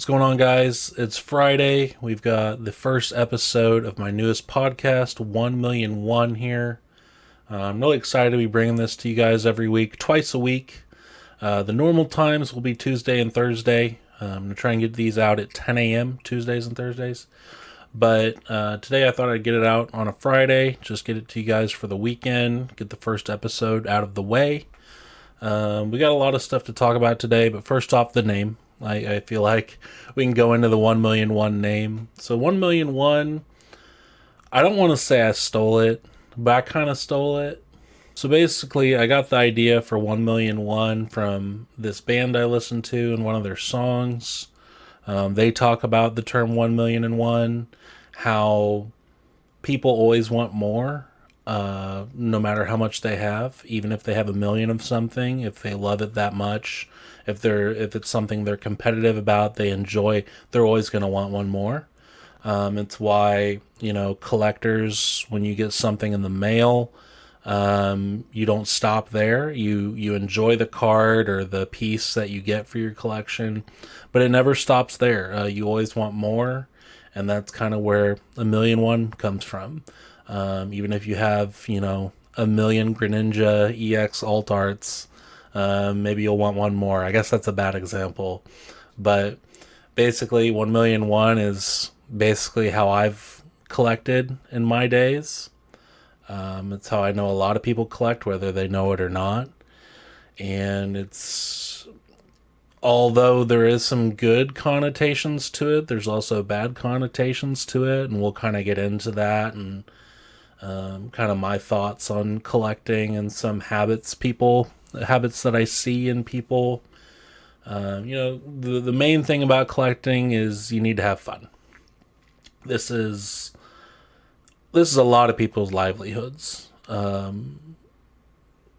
What's going on, guys? It's Friday. We've got the first episode of my newest podcast, 1 Million One, here. I'm really excited to be bringing this to you guys every week, twice a week. The normal times will be Tuesday and Thursday. I'm going to try and get these out at 10 a.m. Tuesdays and Thursdays. But today I thought I'd get it out on a Friday, just get it to you guys for the weekend, get the first episode out of the way. We got a lot of stuff to talk about today, but first off, the name. I feel like we can go into the 1 million one name. So 1 million one, I don't want to say I stole it, but I kind of stole it. So basically, I got the idea for 1 million one from this band I listened to in one of their songs. They talk about the term 1 million and one, how people always want more, no matter how much they have, even if they have a million of something, if they love it that much, if it's something they're competitive about, they enjoy, they're always going to want one more. It's why, collectors, when you get something in the mail, you don't stop there. You enjoy the card or the piece that you get for your collection, but it never stops there. You always want more, and that's kind of where a million one comes from. Even if you have, a million Greninja EX alt arts, maybe you'll want one more. I guess that's a bad example, but basically 1 million one is basically how I've collected in my days. It's how I know a lot of people collect, whether they know it or not. And although there is some good connotations to it, there's also bad connotations to it, and we'll kind of get into that and kind of my thoughts on collecting and some habits that I see in people. The main thing about collecting is you need to have fun. This is a lot of people's livelihoods.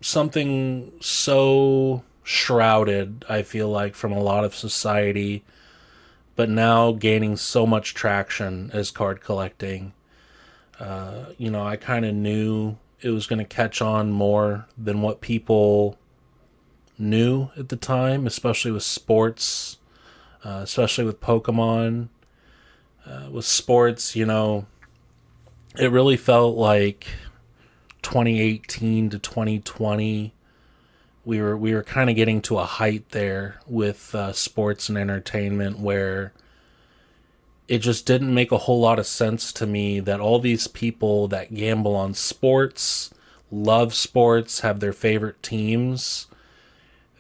Something so shrouded, I feel like, from a lot of society, but now gaining so much traction as card collecting. I kind of knew it was going to catch on more than what people knew at the time, especially with sports, especially with Pokemon. With sports, it really felt like 2018 to 2020. We were kind of getting to a height there with sports and entertainment where it just didn't make a whole lot of sense to me that all these people that gamble on sports, love sports, have their favorite teams,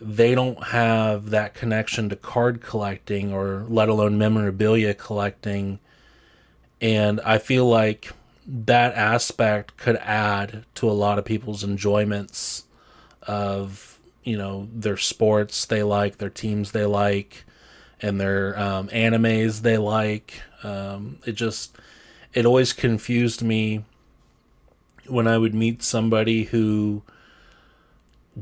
they don't have that connection to card collecting or let alone memorabilia collecting. And I feel like that aspect could add to a lot of people's enjoyments of, their sports they like, their teams they like, and their animes they like. It always confused me when I would meet somebody who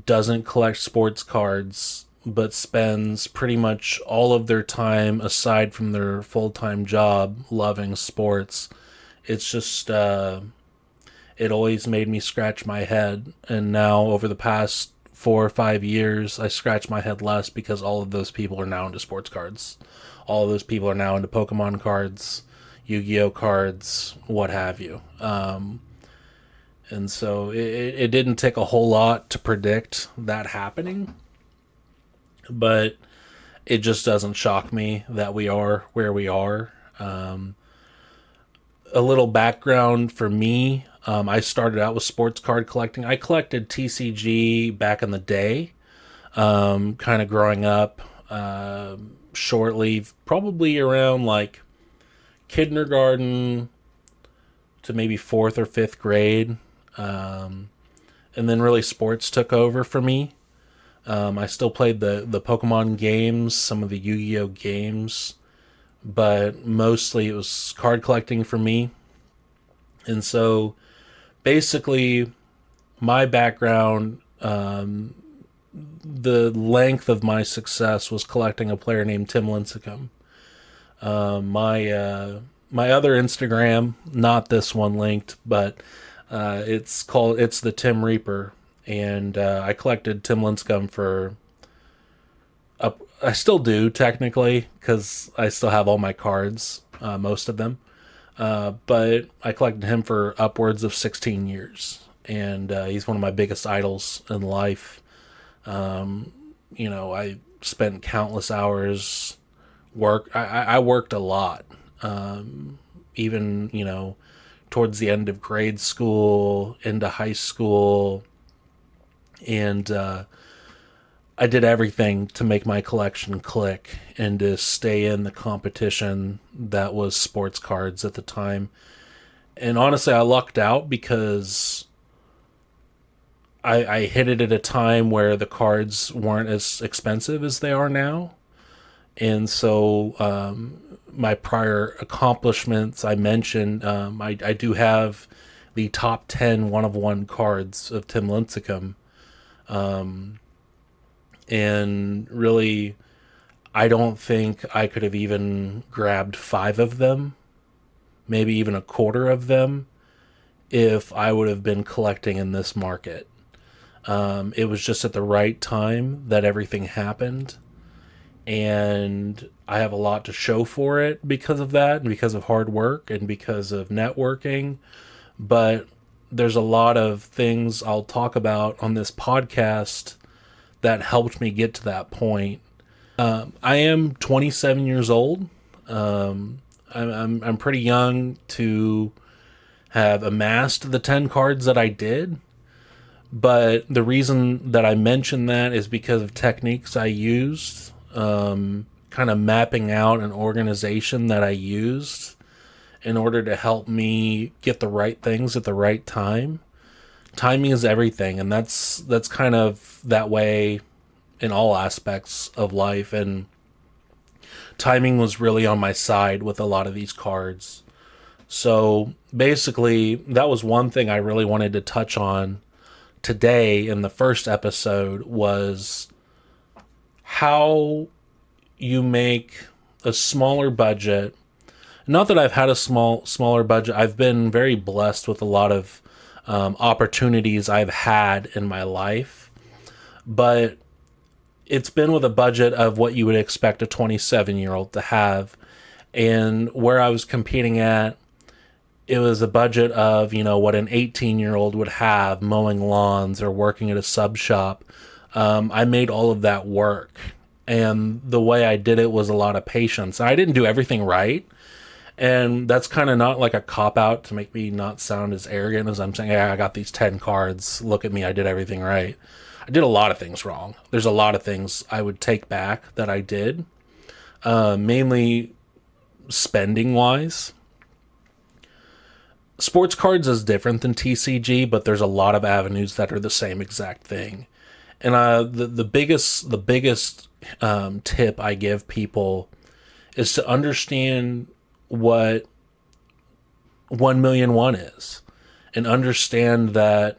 doesn't collect sports cards but spends pretty much all of their time aside from their full-time job loving sports. It's just it always made me scratch my head, and now over the past 4 or 5 years I scratch my head less because all of those people are now into sports cards. All of those people are now into Pokemon cards, Yu-Gi-Oh cards, what have you. And so it didn't take a whole lot to predict that happening, but it just doesn't shock me that we are where we are. A little background for me, I started out with sports card collecting. I collected TCG back in the day, kind of growing up, shortly, probably around like kindergarten to maybe fourth or fifth grade. And then really sports took over for me. I still played the Pokemon games, some of the Yu-Gi-Oh games, but mostly it was card collecting for me. And so basically my background, the length of my success was collecting a player named Tim Lincecum. My other Instagram, not this one linked, but it's the Tim Reaper, and I collected Tim Lincecum for I still do technically because I still have all my cards, most of them. But I collected him for upwards of 16 years, and he's one of my biggest idols in life. I spent countless hours I worked a lot, even towards the end of grade school into high school, and I did everything to make my collection click and to stay in the competition that was sports cards at the time. And honestly, I lucked out because I hit it at a time where the cards weren't as expensive as they are now. And so my prior accomplishments, I mentioned, I do have the top 10 one of one cards of Tim Lincecum. And really, I don't think I could have even grabbed 5 of them, maybe even a quarter of them, if I would have been collecting in this market. It was just at the right time that everything happened, and I have a lot to show for it because of that, and because of hard work, and because of networking. But there's a lot of things I'll talk about on this podcast that helped me get to that point. I am 27 years old. I'm pretty young to have amassed the 10 cards that I did. But the reason that I mention that is because of techniques I used, kind of mapping out an organization that I used in order to help me get the right things at the right time. Timing is everything, and that's kind of that way in all aspects of life, and timing was really on my side with a lot of these cards. So basically, that was one thing I really wanted to touch on today in the first episode, was how you make a smaller budget. Not that I've had a smaller budget. I've been very blessed with a lot of opportunities I've had in my life, but it's been with a budget of what you would expect a 27-year-old to have. And where I was competing at, it was a budget of, what an 18-year-old would have mowing lawns or working at a sub shop. I made all of that work. And the way I did it was a lot of patience. I didn't do everything right. And that's kind of not like a cop-out to make me not sound as arrogant as I'm saying, hey, I got these 10 cards. Look at me, I did everything right. I did a lot of things wrong. There's a lot of things I would take back that I did. Mainly spending-wise. Sports cards is different than TCG, but there's a lot of avenues that are the same exact thing. And the biggest tip I give people is to understand what 1,000,001 is, and understand that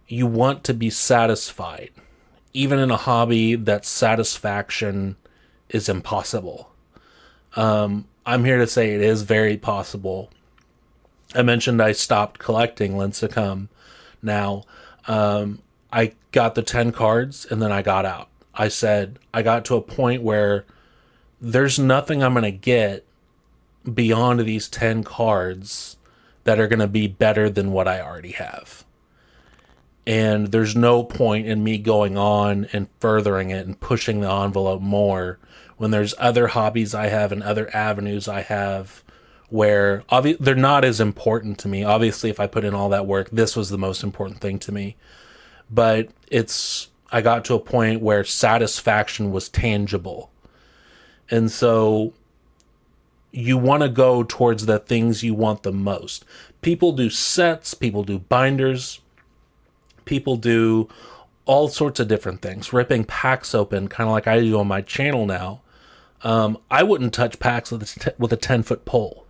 you want to be satisfied. Even in a hobby, that satisfaction is impossible. I'm here to say it is very possible. I mentioned I stopped collecting Lincecum. Now, I got the 10 cards and then I got out. I said I got to a point where there's nothing I'm going to get beyond these 10 cards that are going to be better than what I already have. And there's no point in me going on and furthering it and pushing the envelope more when there's other hobbies I have and other avenues I have where they're not as important to me. Obviously, if I put in all that work, this was the most important thing to me. But I got to a point where satisfaction was tangible. And so you want to go towards the things you want the most. People do sets, people do binders, people do all sorts of different things. Ripping packs open, kind of like I do on my channel now. I wouldn't touch packs with a 10-foot pole.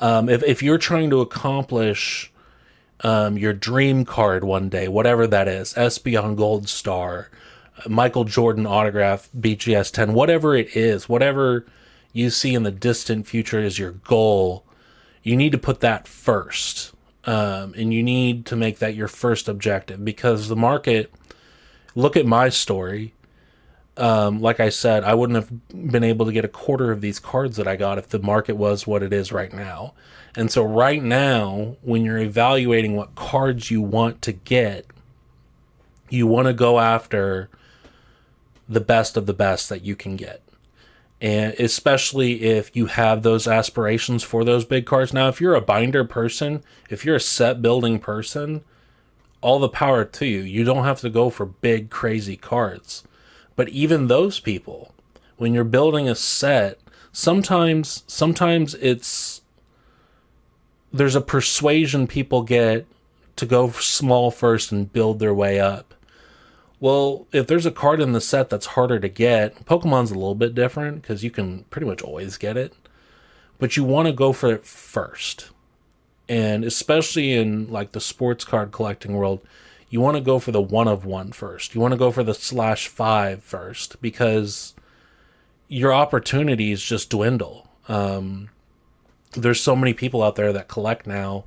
If you're trying to accomplish your dream card one day, whatever that is, Espeon Gold Star, Michael Jordan autograph, BGS 10, whatever it is, whatever you see in the distant future as your goal, you need to put that first. And you need to make that your first objective, because the market, look at my story. like I said, I wouldn't have been able to get a quarter of these cards that I got if the market was what it is right now. And so right now, when you're evaluating what cards you want to get, you want to go after the best of the best that you can get. And especially if you have those aspirations for those big cards. Now, if you're a binder person, if you're a set building person, all the power to you. You don't have to go for big, crazy cards. But even those people, when you're building a set, sometimes there's a persuasion people get to go small first and build their way up. Well, if there's a card in the set that's harder to get, Pokemon's a little bit different because you can pretty much always get it. But you want to go for it first. And especially in like the sports card collecting world, you want to go for the one of one first. You want to go for the /5 first because your opportunities just dwindle. There's so many people out there that collect now,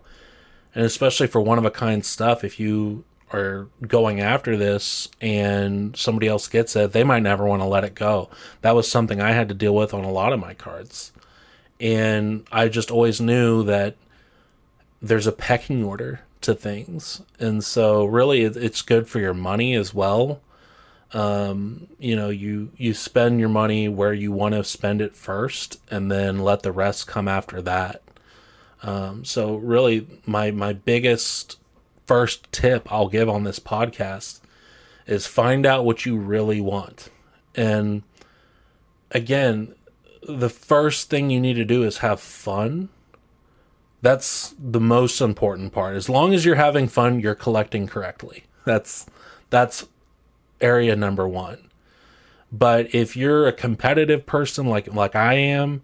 and especially for one of a kind stuff, if you are going after this and somebody else gets it, they might never want to let it go. That was something I had to deal with on a lot of my cards. And I just always knew that there's a pecking order to things. And so really it's good for your money as well. You spend your money where you want to spend it first and then let the rest come after that. So really my biggest first tip I'll give on this podcast is find out what you really want. And again, the first thing you need to do is have fun. That's the most important part. As long as you're having fun, you're collecting correctly. That's area number one. But if you're a competitive person like I am,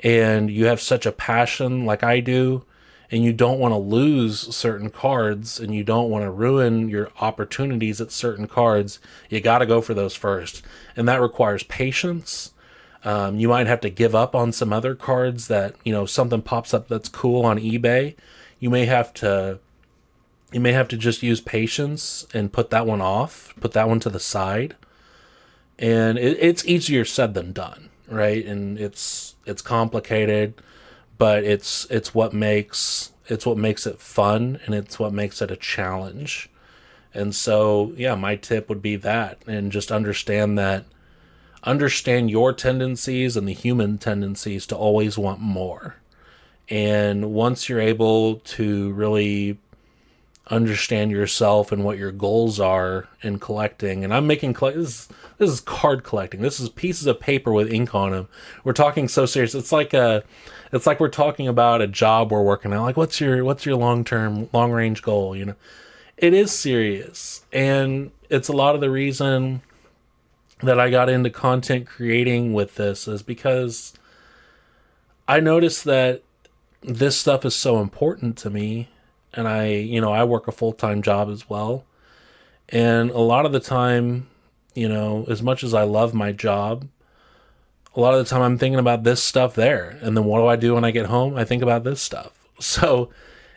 and you have such a passion like I do, and you don't want to lose certain cards, and you don't want to ruin your opportunities at certain cards, you got to go for those first. And that requires patience. You might have to give up on some other cards that, something pops up that's cool on eBay. You may have to just use patience and put that one off, put that one to the side. And it's easier said than done, right? And it's complicated, but it's what makes it fun, and it's what makes it a challenge. And so, yeah, my tip would be that, and just understand your tendencies and the human tendencies to always want more. And once you're able to really understand yourself and what your goals are in collecting, and I'm making this is card collecting. This is pieces of paper with ink on them. We're talking so serious. It's like we're talking about a job we're working on. Like, what's your long range goal? It is serious, and it's a lot of the reason that I got into content creating with this is because I noticed that this stuff is so important to me, and I work a full-time job as well. And a lot of the time, as much as I love my job, a lot of the time I'm thinking about this stuff there. And then what do I do when I get home? I think about this stuff. So,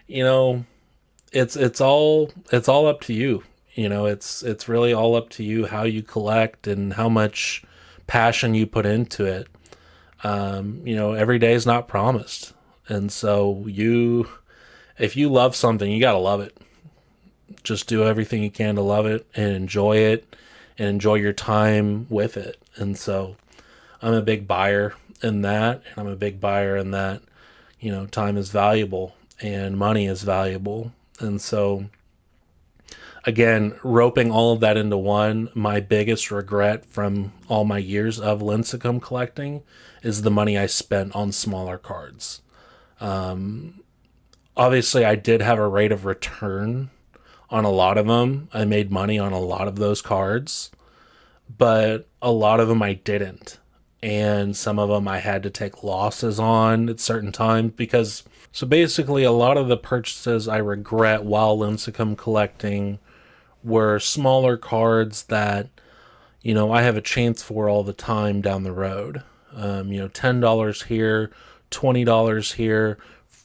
it's all up to you. It's really all up to you how you collect and how much passion you put into it. Every day is not promised. And so if you love something, you got to love it. Just do everything you can to love it and enjoy your time with it. And so I'm a big buyer in that, and I'm a big buyer in that, time is valuable and money is valuable. And so again, roping all of that into one, my biggest regret from all my years of Lincecum collecting is the money I spent on smaller cards. Obviously, I did have a rate of return on a lot of them. I made money on a lot of those cards, but a lot of them I didn't. And some of them I had to take losses on at certain times because, so basically a lot of the purchases I regret while Lincecum collecting were smaller cards that, I have a chance for all the time down the road. $10 here, $20 here,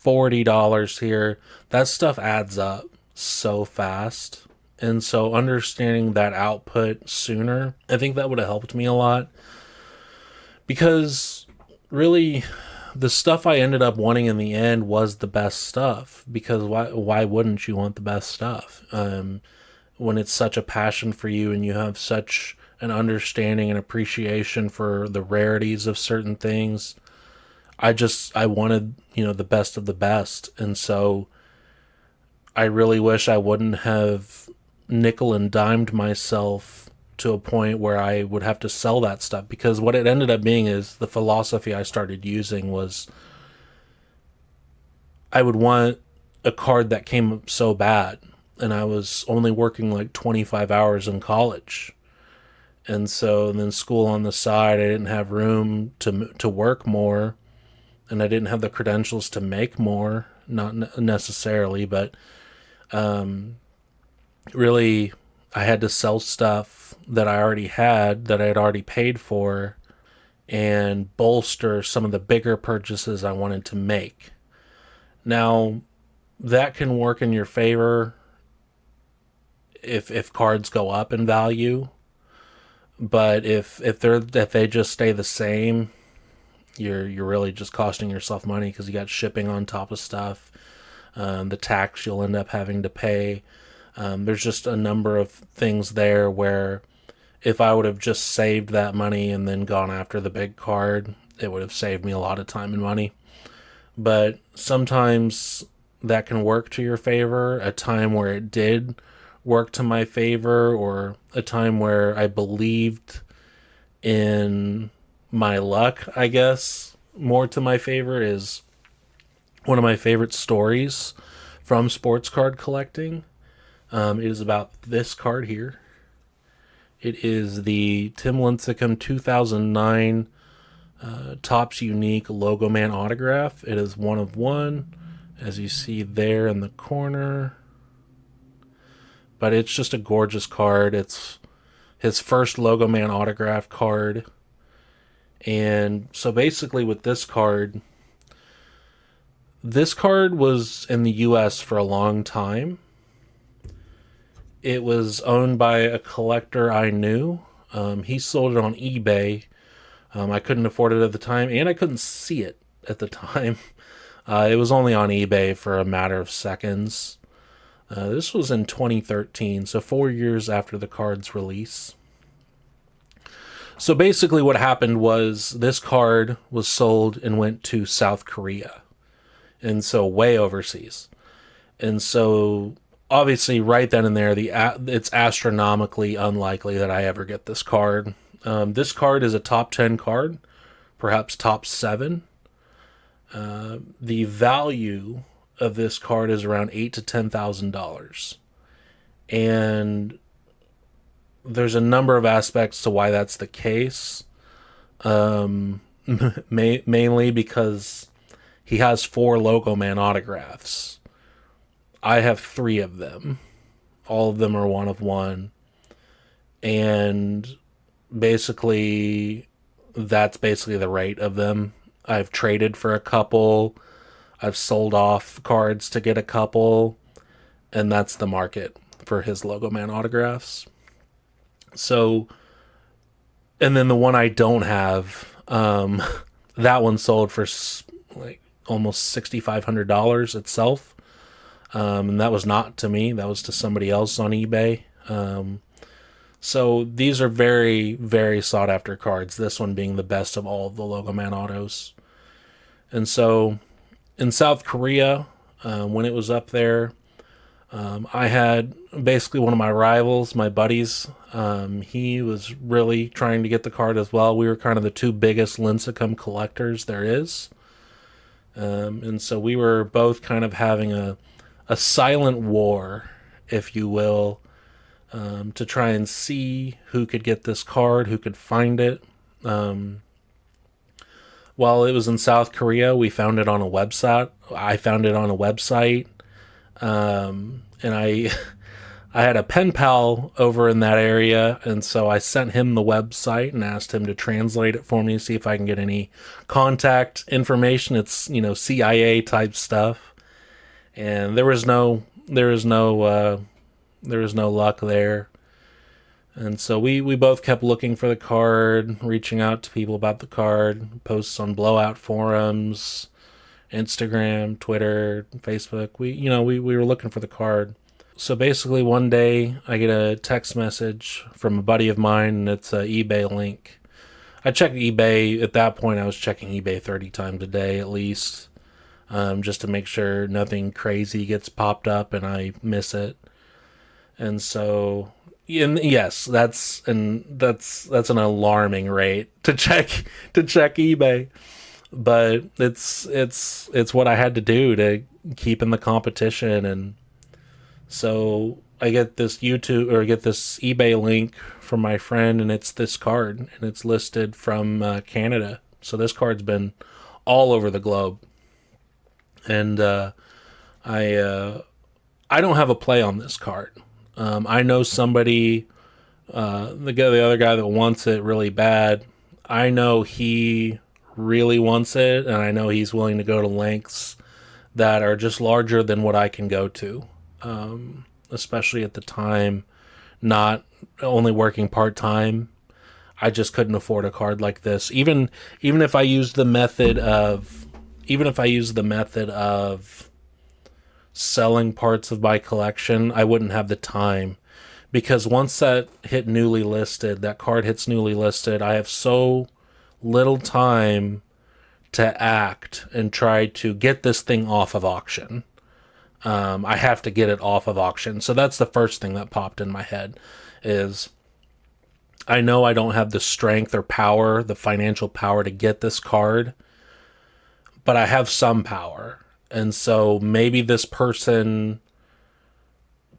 $40 here. That stuff adds up so fast. And so understanding that output sooner, I think that would have helped me a lot. Because really, the stuff I ended up wanting in the end was the best stuff. Because why wouldn't you want the best stuff? When it's such a passion for you and you have such an understanding and appreciation for the rarities of certain things. I wanted, the best of the best. And so I really wish I wouldn't have nickel and dimed myself to a point where I would have to sell that stuff, because what it ended up being is the philosophy I started using was I would want a card that came up so bad, and I was only working like 25 hours in college. And then school on the side, I didn't have room to work more, and I didn't have the credentials to make more, not necessarily, but really I had to sell stuff that I already had, that I had already paid for, and bolster some of the bigger purchases I wanted to make. Now, that can work in your favor if cards go up in value, but if they just stay the same, you're really just costing yourself money, because you got shipping on top of stuff, the tax you'll end up having to pay. There's just a number of things there where if I would have just saved that money and then gone after the big card, it would have saved me a lot of time and money. But sometimes that can work to your favor, a time where it did work to my favor, or a time where I believed in my luck, I guess, more to my favor, is one of my favorite stories from sports card collecting. It is about this card here. It is the Tim Lincecum 2009 Topps Unique Logo Man autograph. It is one of one, as you see there in the corner. But it's just a gorgeous card. It's his first Logo Man autograph card. And so basically with this card was in the US for a long time. It was owned by a collector I knew. He sold it on eBay. I couldn't afford it at the time, and I couldn't see it at the time. It was only on eBay for a matter of seconds. This was in 2013, so 4 years after the card's release. So basically what happened was this card was sold and went to South Korea. And so way overseas. And so obviously right then and there, it's astronomically unlikely that I ever get this card. This card is a top 10 card, perhaps top 7. The value of this card is around $8,000 to $10,000. And there's a number of aspects to why that's the case. Mainly because he has 4 Logo Man autographs. I have 3 of them. All of them are one of one. And basically, that's basically the rate of them. I've traded for a couple. I've sold off cards to get a couple. And that's the market for his Logo Man autographs. So, and then the one I don't have, that one sold for like almost $6,500 itself. And that was not to me, that was to somebody else on eBay. So these are very, very sought after cards, this one being the best of all of the Logo Man autos. And so in South Korea, when it was up there, I had basically one of my rivals, my buddies. He was really trying to get the card as well. We were kind of the 2 biggest Lincecum collectors there is. And so we were both kind of having a silent war, if you will, to try and see who could get this card, who could find it. While it was in South Korea, we found it on a website. I found it on a website. And I had a pen pal over in that area, and so I sent him the website and asked him to translate it for me, see if I can get any contact information. It's, CIA type stuff. And there was no There was no luck there. And so we both kept looking for the card, reaching out to people about the card, posts on blowout forums, Instagram, Twitter, Facebook. We were looking for the card. So basically one day I get a text message from a buddy of mine, and it's an eBay link. I checked eBay. At that point I was checking eBay 30 times a day at least, just to make sure nothing crazy gets popped up and I miss it. And so, and yes, that's an alarming rate to check eBay, but it's what I had to do to keep in the competition. And so I get this eBay link from my friend, and it's this card, and it's listed from Canada. So this card's been all over the globe, and I don't have a play on this card. I know somebody, the other guy that wants it really bad. I know he really wants it, and I know he's willing to go to lengths that are just larger than what I can go to, especially at the time, not only working part-time. I just couldn't afford a card like this. Even if I used the method of selling parts of my collection, I wouldn't have the time, because once that card hits newly listed, I have so little time to act and try to get this thing off of auction. I have to get it off of auction. So that's the first thing that popped in my head, is I know I don't have the strength or power, the financial power to get this card, but I have some power. And so maybe this person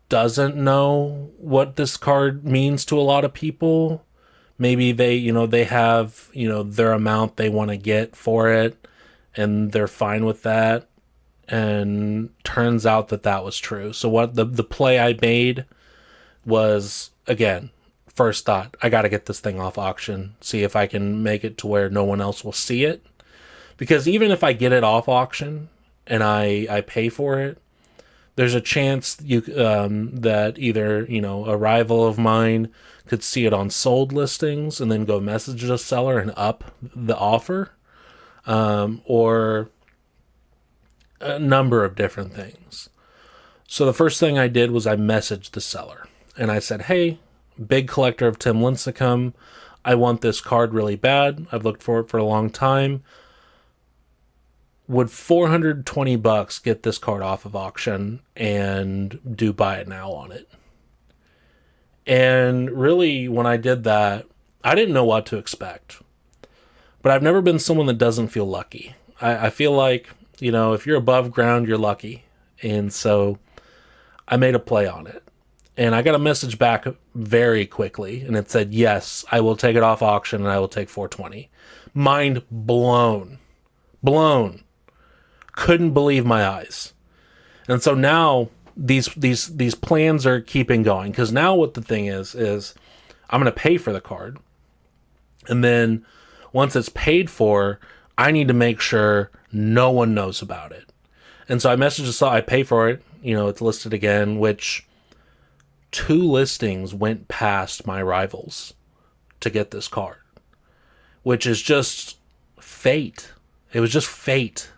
doesn't know what this card means to a lot of people. Maybe they have, their amount they want to get for it, and they're fine with that. And turns out that was true. So what the play I made was, again, first thought, I got to get this thing off auction, see if I can make it to where no one else will see it. Because even if I get it off auction and I pay for it, there's a chance that either, a rival of mine could see it on sold listings and then go message the seller and up the offer, or a number of different things. So the first thing I did was I messaged the seller and I said, hey, big collector of Tim Lincecum, I want this card really bad. I've looked for it for a long time. Would $420 get this card off of auction, and do buy it now on it? And really, when I did that, I didn't know what to expect. But I've never been someone that doesn't feel lucky. I feel like, if you're above ground, you're lucky. And so I made a play on it. And I got a message back very quickly, and it said, yes, I will take it off auction, and I will take $420. Mind blown. Blown. Couldn't believe my eyes. And so now these plans are keeping going, because now what the thing is I'm going to pay for the card. And then once it's paid for, I need to make sure no one knows about it. And so I messaged the seller, I pay for it, it's listed again, which 2 listings went past my rivals to get this card, which is just fate. It was just fate.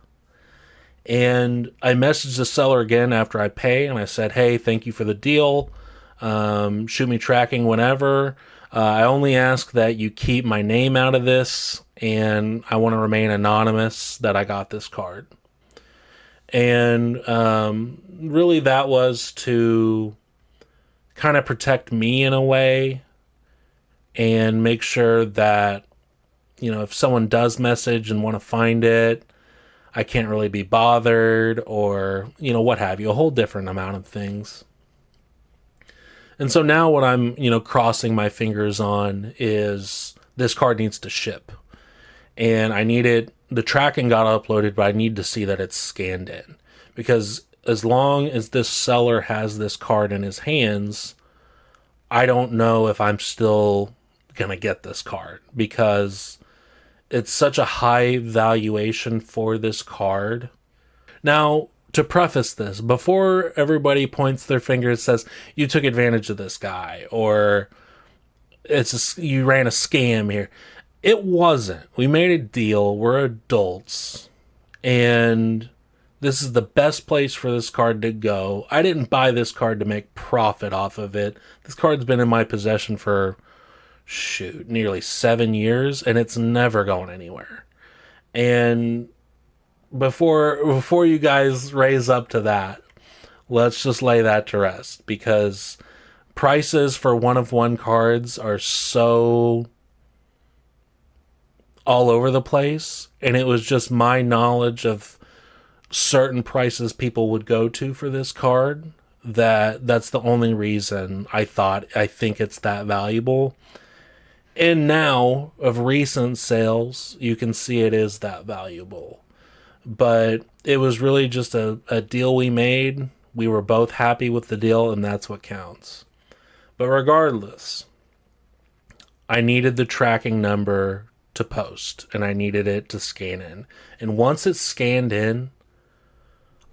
And I messaged the seller again after I pay, and I said, hey, thank you for the deal. Shoot me tracking whenever. I only ask that you keep my name out of this, and I want to remain anonymous that I got this card. And really that was to kind of protect me in a way, and make sure that, if someone does message and want to find it, I can't really be bothered, or, what have you, a whole different amount of things. And so now what I'm, crossing my fingers on is this card needs to ship. And I need it, the tracking got uploaded, but I need to see that it's scanned in. Because as long as this seller has this card in his hands, I don't know if I'm still going to get this card, because it's such a high valuation for this card. Now, to preface this, before everybody points their finger and says you took advantage of this guy or you ran a scam here, it wasn't. We made a deal. We're adults, and this is the best place for this card to go. I didn't buy this card to make profit off of it. This card's been in my possession for nearly 7 years, and it's never going anywhere. And before you guys raise up to that, let's just lay that to rest, because prices for one of one cards are so all over the place, and it was just my knowledge of certain prices people would go to for this card that's the only reason I think it's that valuable. And now, of recent sales, you can see it is that valuable. But it was really just a deal we made. We were both happy with the deal, and that's what counts. But regardless, I needed the tracking number to post, and I needed it to scan in. And once it's scanned in,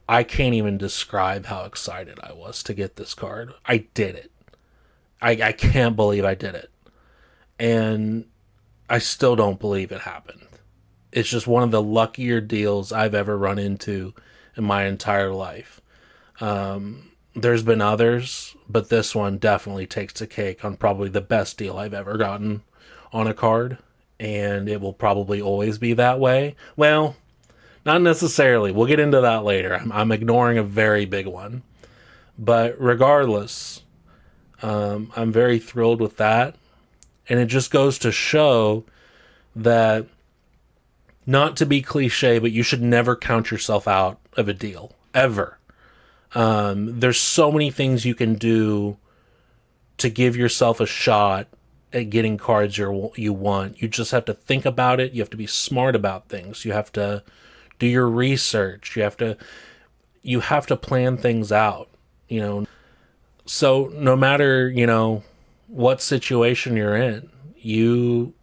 I can't even describe how excited I was to get this card. I did it. I can't believe I did it. And I still don't believe it happened. It's just one of the luckier deals I've ever run into in my entire life. There's been others, but this one definitely takes the cake on probably the best deal I've ever gotten on a card. And it will probably always be that way. Well, not necessarily. We'll get into that later. I'm ignoring a very big one. But regardless, I'm very thrilled with that. And it just goes to show that, not to be cliche, but you should never count yourself out of a deal, ever. There's so many things you can do to give yourself a shot at getting cards you want. You just have to think about it. You have to be smart about things. You have to do your research. You have to plan things out, So no matter, what situation you're in, you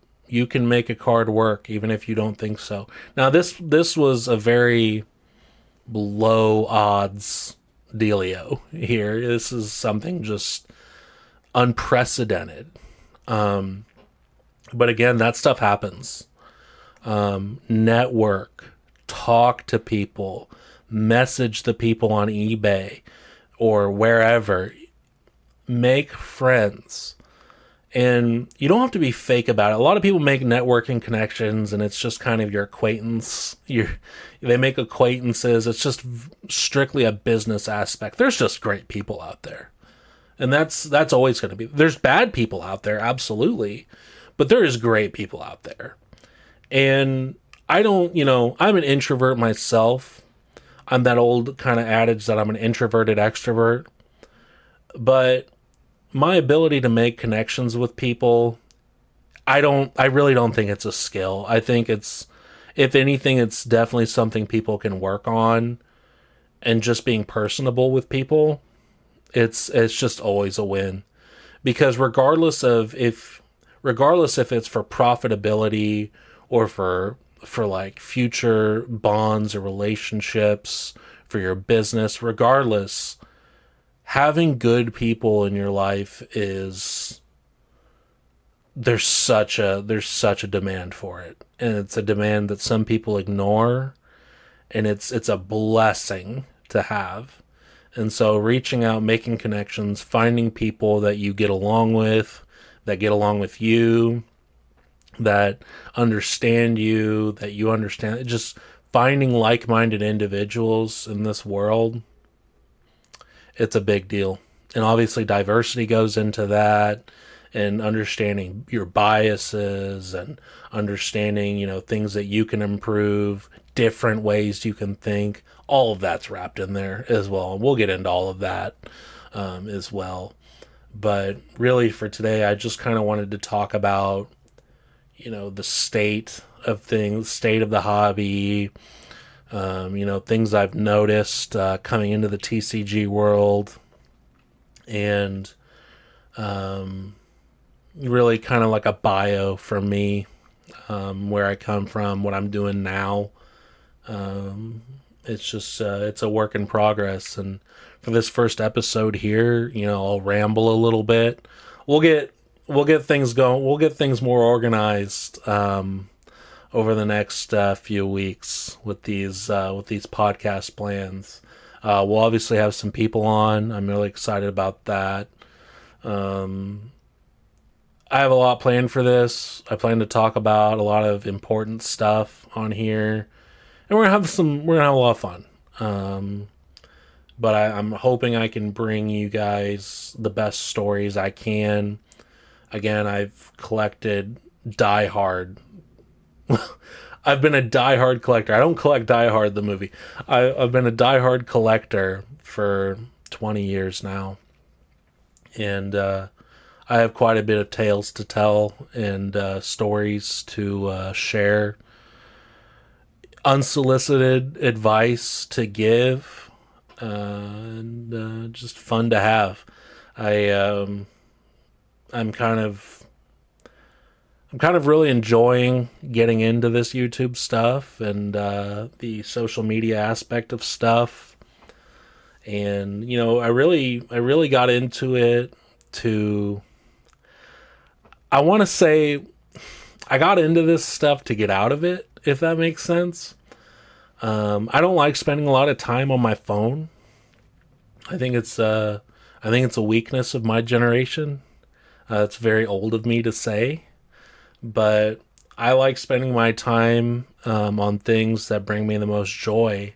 can make a card work even if you don't think so. Now this was a very low odds dealio here. This is something just unprecedented. But again, that stuff happens. Network, talk to people, message the people on eBay or wherever, make friends. And you don't have to be fake about it. A lot of people make networking connections and it's just kind of your acquaintance. They make acquaintances. It's just strictly a business aspect. There's just great people out there. And that's always going to be. There's bad people out there, absolutely. But there is great people out there. And I'm an introvert myself. I'm that old kind of adage that I'm an introverted extrovert. But my ability to make connections with people, I really don't think it's a skill. I think if anything, it's definitely something people can work on, and just being personable with people, it's just always a win. Because regardless if it's for profitability or for like future bonds or relationships for your business, regardless, having good people in your life there's such a demand for it, and it's a demand that some people ignore, and it's a blessing to have. And so reaching out, making connections, finding people that you get along with, that get along with you, that understand you, that you understand, just finding like-minded individuals in this world, it's a big deal. And obviously diversity goes into that, and understanding your biases and understanding, things that you can improve, different ways you can think. All of that's wrapped in there as well. And we'll get into all of that as well. But really for today, I just kind of wanted to talk about, the state of things, state of the hobby, things I've noticed coming into the TCG world, and really kind of like a bio for me, where I come from, what I'm doing now, It's just it's a work in progress. And for this first episode here, I'll ramble a little bit. We'll get we'll get things going. We'll get things more organized over the next few weeks with these podcast plans. We'll obviously have some people on. I'm really excited about that. Um, I have a lot planned for this. I plan to talk about a lot of important stuff on here, and we're gonna have a lot of fun. Um, but I'm hoping I can bring you guys the best stories I can. Again, I've collected Die Hard. I've been a Die Hard collector. I don't collect Die Hard the movie. I've been a Die Hard collector for 20 years now, and I have quite a bit of tales to tell and stories to share, unsolicited advice to give, and just fun to have. I I'm kind of really enjoying getting into this YouTube stuff and the social media aspect of stuff. And I really got into it to. I want to say I got into this stuff to get out of it, if that makes sense. I don't like spending a lot of time on my phone. I think it's a weakness of my generation. It's very old of me to say, but I like spending my time on things that bring me the most joy.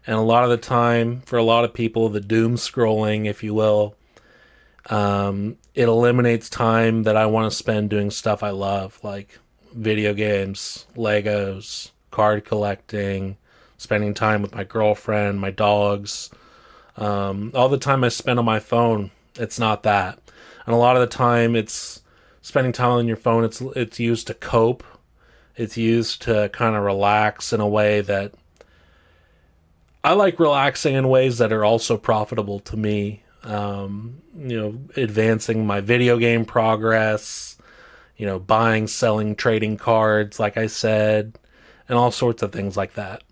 And a lot of the time, for a lot of people, the doom scrolling, if you will, it eliminates time that I want to spend doing stuff I love, like video games, Legos, card collecting, spending time with my girlfriend, my dogs. All the time I spend on my phone, it's not that. And a lot of the time, it's spending time on your phone. It's used to cope. It's used to kind of relax in a way that I like relaxing in ways that are also profitable to me. Advancing my video game progress, buying, selling, trading cards, like I said, and all sorts of things like that.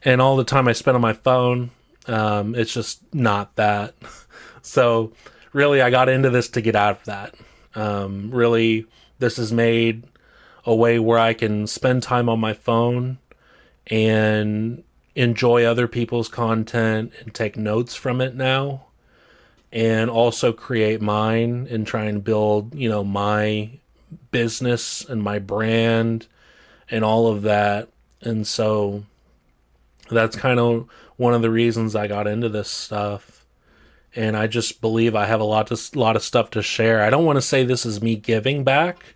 And all the time I spend on my phone, it's just not that. So, really, I got into this to get out of that. Really, this has made a way where I can spend time on my phone and enjoy other people's content and take notes from it now, and also create mine and try and build, my business and my brand and all of that. And so that's kind of one of the reasons I got into this stuff. And I just believe I have a lot of stuff to share. I don't want to say this is me giving back,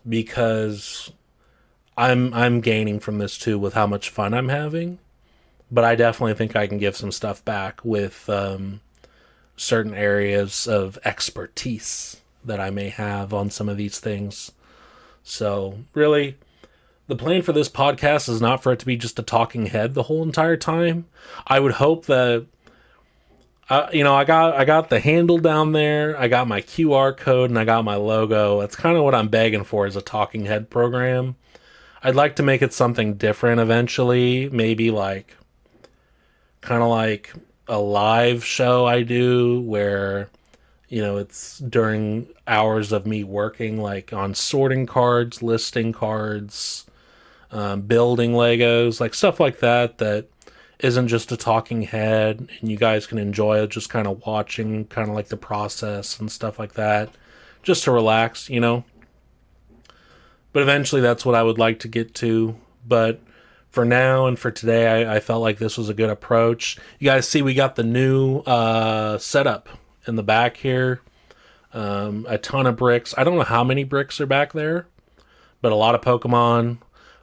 because I'm gaining from this too with how much fun I'm having. But I definitely think I can give some stuff back with certain areas of expertise that I may have on some of these things. So really, the plan for this podcast is not for it to be just a talking head the whole entire time. I would hope that I got the handle down there, I got my QR code, and I got my logo. That's kind of what I'm begging for, is a talking head program. I'd like to make it something different eventually, maybe like kind of like a live show I do where it's during hours of me working, like on sorting cards, listing cards, building Legos, like stuff like that isn't just a talking head, and you guys can enjoy it just kind of watching kind of like the process and stuff like that, just to relax. But eventually that's what I would like to get to. But for now and for today, I felt like this was a good approach. You guys see we got the new setup in the back here. A ton of bricks. I don't know how many bricks are back there, but a lot of Pokemon.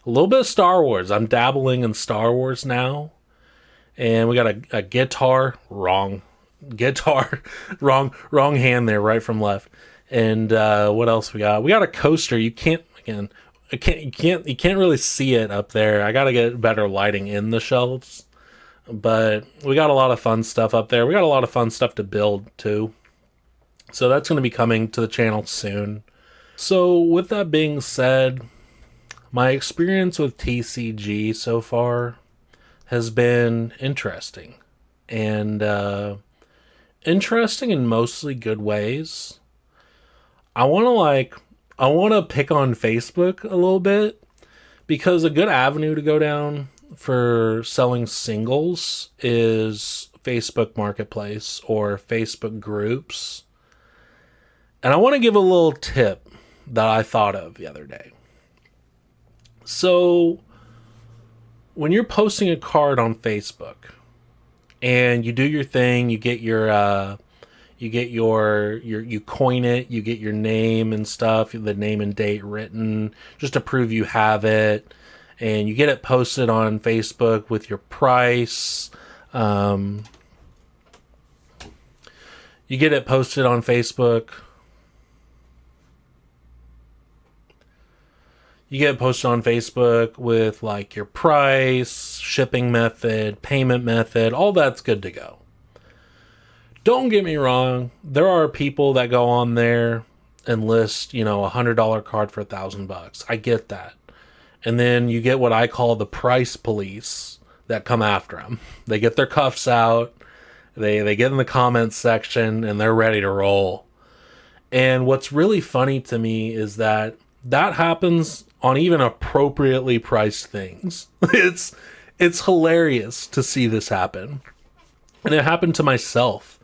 A little bit of Star Wars. I'm dabbling in Star Wars now. And we got a guitar. Wrong. Guitar. Wrong hand there, right from left. And what else we got? We got a coaster. You can't really see it up there. I gotta get better lighting in the shelves. But we got a lot of fun stuff up there. We got a lot of fun stuff to build too. So that's going to be coming to the channel soon. So with that being said, My experience with TCG so far has been interesting. And interesting in mostly good ways. I want to pick on Facebook a little bit because a good avenue to go down for selling singles is Facebook Marketplace or Facebook groups. And I want to give a little tip that I thought of the other day. So, when you're posting a card on Facebook and you do your thing, you get you coin it, you get your name and stuff, the name and date written just to prove you have it, and you get it posted on Facebook with your price. You get it posted on Facebook. You get it posted on Facebook with like your price, shipping method, payment method, all that's good to go. Don't get me wrong, there are people that go on there and list, $100 card for $1,000. I get that. And then you get what I call the price police that come after them. They get their cuffs out, they get in the comments section, and they're ready to roll. And what's really funny to me is that happens on even appropriately priced things. It's hilarious to see this happen. And it happened to myself.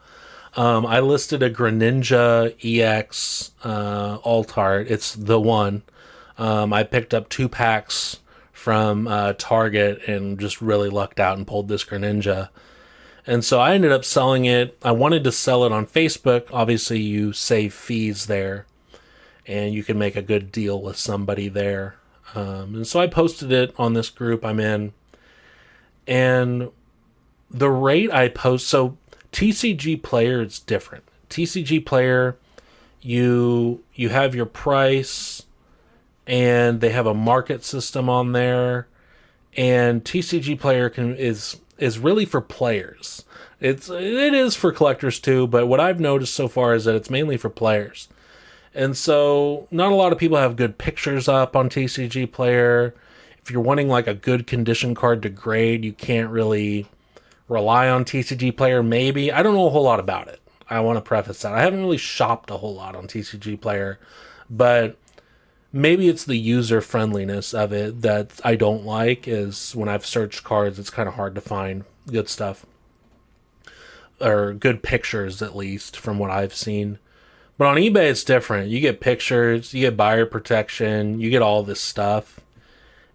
I listed a Greninja EX alt art. It's the one. I picked up 2 packs from Target and just really lucked out and pulled this Greninja. And so I ended up selling it. I wanted to sell it on Facebook. Obviously, you save fees there, and you can make a good deal with somebody there. And so I posted it on this group I'm in. And the rate I post... So TCG Player is different. TCG Player, you have your price, and they have a market system on there. And TCG Player is really for players. It is for collectors too, but what I've noticed so far is that it's mainly for players. And so not a lot of people have good pictures up on TCG Player. If you're wanting like a good condition card to grade, you can't really rely on TCG Player. Maybe. I don't know a whole lot about it. I want to preface that. I haven't really shopped a whole lot on TCG Player, but maybe it's the user friendliness of it that I don't like. Is when I've searched cards, it's kind of hard to find good stuff. Or good pictures, at least, from what I've seen. But on eBay, it's different. You get pictures, you get buyer protection, you get all this stuff.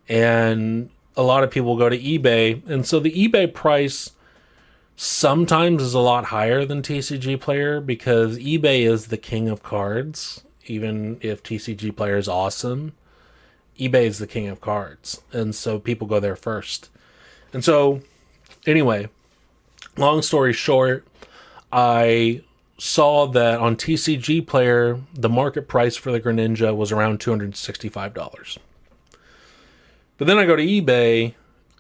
And a lot of people go to eBay. And so the eBay price sometimes is a lot higher than TCG Player because eBay is the king of cards. Even if TCG Player is awesome, eBay is the king of cards. And so people go there first. And so, anyway, long story short, I saw that on TCG Player, the market price for the Greninja was around $265. But then I go to eBay,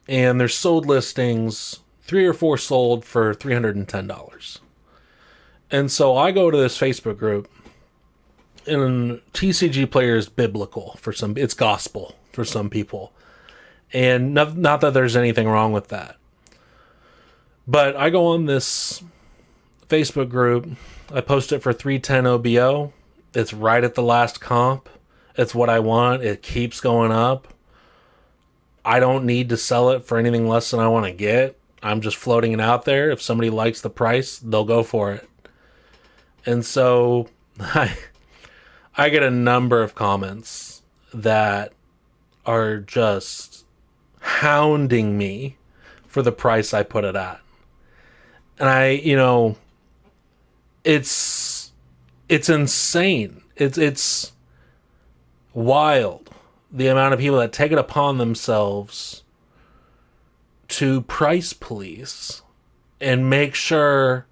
and there's sold listings, 3 or 4 sold for $310. And so I go to this Facebook group, and TCG Player is biblical for some, it's gospel for some people. And not that there's anything wrong with that. But I go on this Facebook group, I post it for 310 OBO. It's right at the last comp. It's what I want. It keeps going up. I don't need to sell it for anything less than I want to get. I'm just floating it out there. If somebody likes the price, they'll go for it. And so I get a number of comments that are just hounding me for the price I put it at. And it's insane. It's wild the amount of people that take it upon themselves to price police and make sure.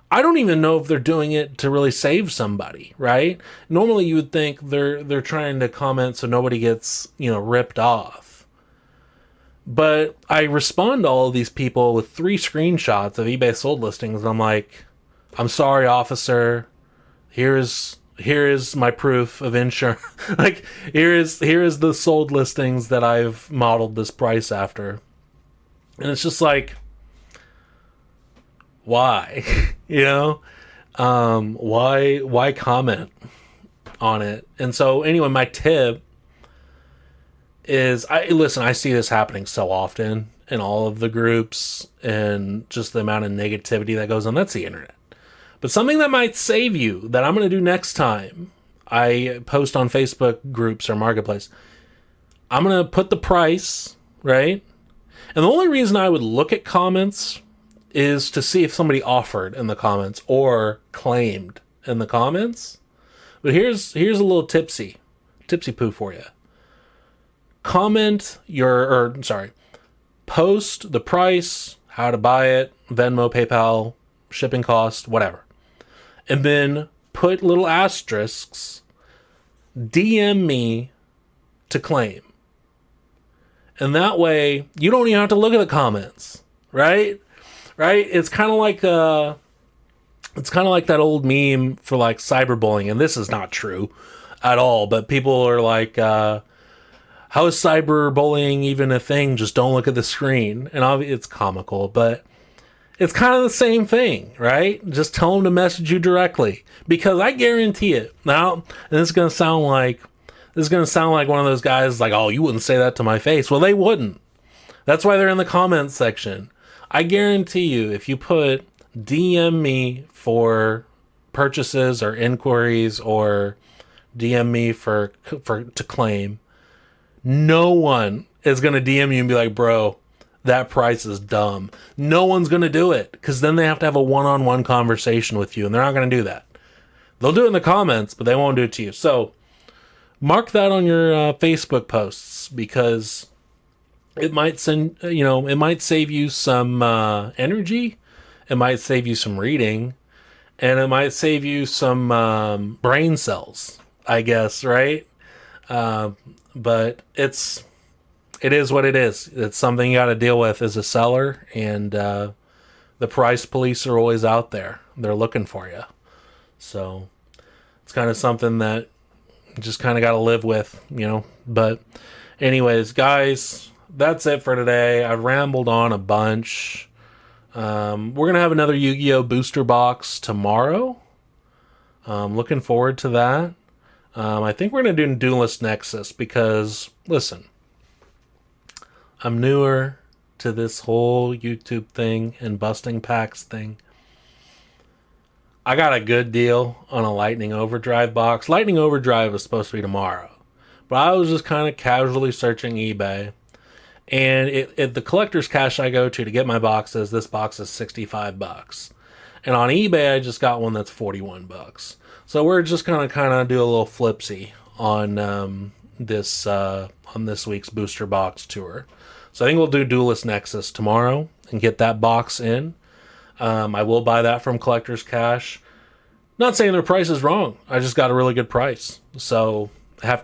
I don't even know if they're doing it to really save somebody, right? Normally you would think they're trying to comment so nobody gets, ripped off. But I respond to all of these people with 3 screenshots of eBay sold listings, and I'm like, I'm sorry, officer. Here's here is my proof of insurance. Like, here is the sold listings that I've modeled this price after. And it's just like, why? You know? Why comment on it? And so anyway, my tip is, I see this happening so often in all of the groups, and just the amount of negativity that goes on. That's the internet. But something that might save you, that I'm going to do next time I post on Facebook groups or Marketplace, I'm going to put the price, right? And the only reason I would look at comments is to see if somebody offered in the comments or claimed in the comments. But here's a little tipsy poo for you. Post the price, how to buy it, Venmo, PayPal, shipping cost, whatever. And then put little asterisks, DM me to claim. And that way, you don't even have to look at the comments, right? Right? It's kind of like that old meme for like cyberbullying, and this is not true at all, but people are like, how is cyberbullying even a thing? Just don't look at the screen. And it's comical, but it's kind of the same thing, right? Just tell them to message you directly, because I guarantee it. Now, and this is going to sound like one of those guys like, oh, you wouldn't say that to my face. Well, they wouldn't. That's why they're in the comments section. I guarantee you, if you put DM me for purchases or inquiries, or DM me for to claim, no one is going to DM you and be like, bro, that price is dumb. No one's going to do it, because then they have to have a one-on-one conversation with you, and they're not going to do that. They'll do it in the comments, but they won't do it to you. So mark that on your Facebook posts, because it might save you some energy. It might save you some reading, and it might save you some brain cells, I guess, right? But it is what it is. It's something you got to deal with as a seller, and the price police are always out there. They're looking for you. So it's kind of something that you just kind of got to live with, But anyways, guys, that's it for today. I rambled on a bunch. We're going to have another Yu-Gi-Oh! Booster box tomorrow. Looking forward to that. I think we're going to do Duelist Nexus, because, listen, I'm newer to this whole YouTube thing and busting packs thing. I got a good deal on a Lightning Overdrive box. Lightning Overdrive is supposed to be tomorrow, but I was just kind of casually searching eBay, and the collector's cache I go to get my boxes, this box is $65, and on eBay I just got one that's $41. So we're just gonna kind of do a little flipsy on this week's booster box tour. So I think we'll do Duelist Nexus tomorrow and get that box in. I will buy that from Collector's Cash. Not saying their price is wrong. I just got a really good price. So you have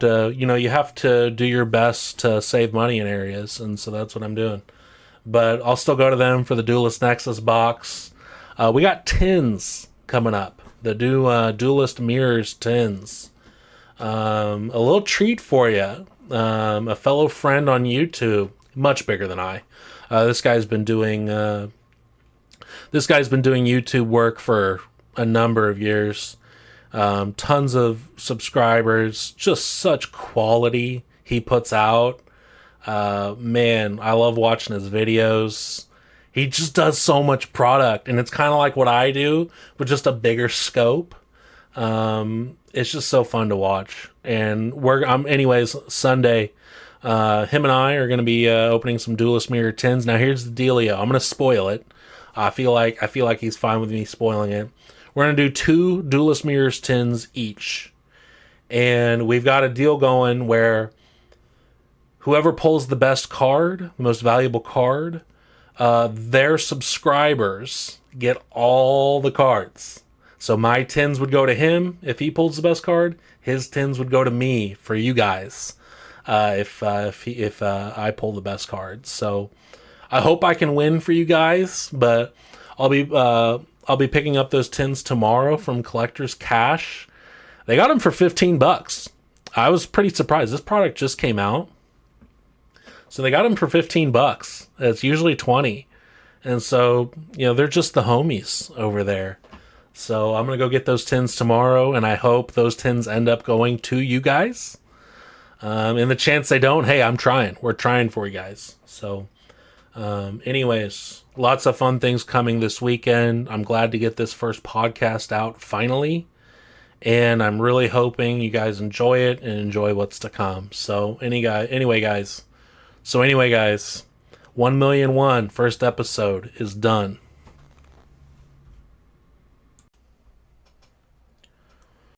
to do your best to save money in areas, and so that's what I'm doing. But I'll still go to them for the Duelist Nexus box. We got tins coming up. The Duelist Mirrors tins. A little treat for you. A fellow friend on YouTube, much bigger than I. This guy's been doing YouTube work for a number of years. Tons of subscribers, just such quality he puts out. Man, I love watching his videos. He just does so much product, and it's kind of like what I do, but just a bigger scope. It's just so fun to watch. And anyways, Sunday, him and I are going to be opening some Duelist Mirror tins. Now here's the dealio. I'm going to spoil it. I feel like he's fine with me spoiling it. We're going to do 2 Duelist Mirrors tins each. And we've got a deal going where whoever pulls the best card, the most valuable card, their subscribers get all the cards. So my tins would go to him if he pulls the best card. His tins would go to me for you guys if I pull the best card. So I hope I can win for you guys, but I'll be picking up those tins tomorrow from Collector's Cash. They got them for $15. I was pretty surprised. This product just came out, so they got them for $15. It's usually 20, and so they're just the homies over there. So I'm gonna go get those tins tomorrow, and I hope those tins end up going to you guys. In the chance they don't, hey, I'm trying. We're trying for you guys. So, anyways, lots of fun things coming this weekend. I'm glad to get this first podcast out finally. And I'm really hoping you guys enjoy it and enjoy what's to come. So, anyway, guys. 1,000,001 first episode is done.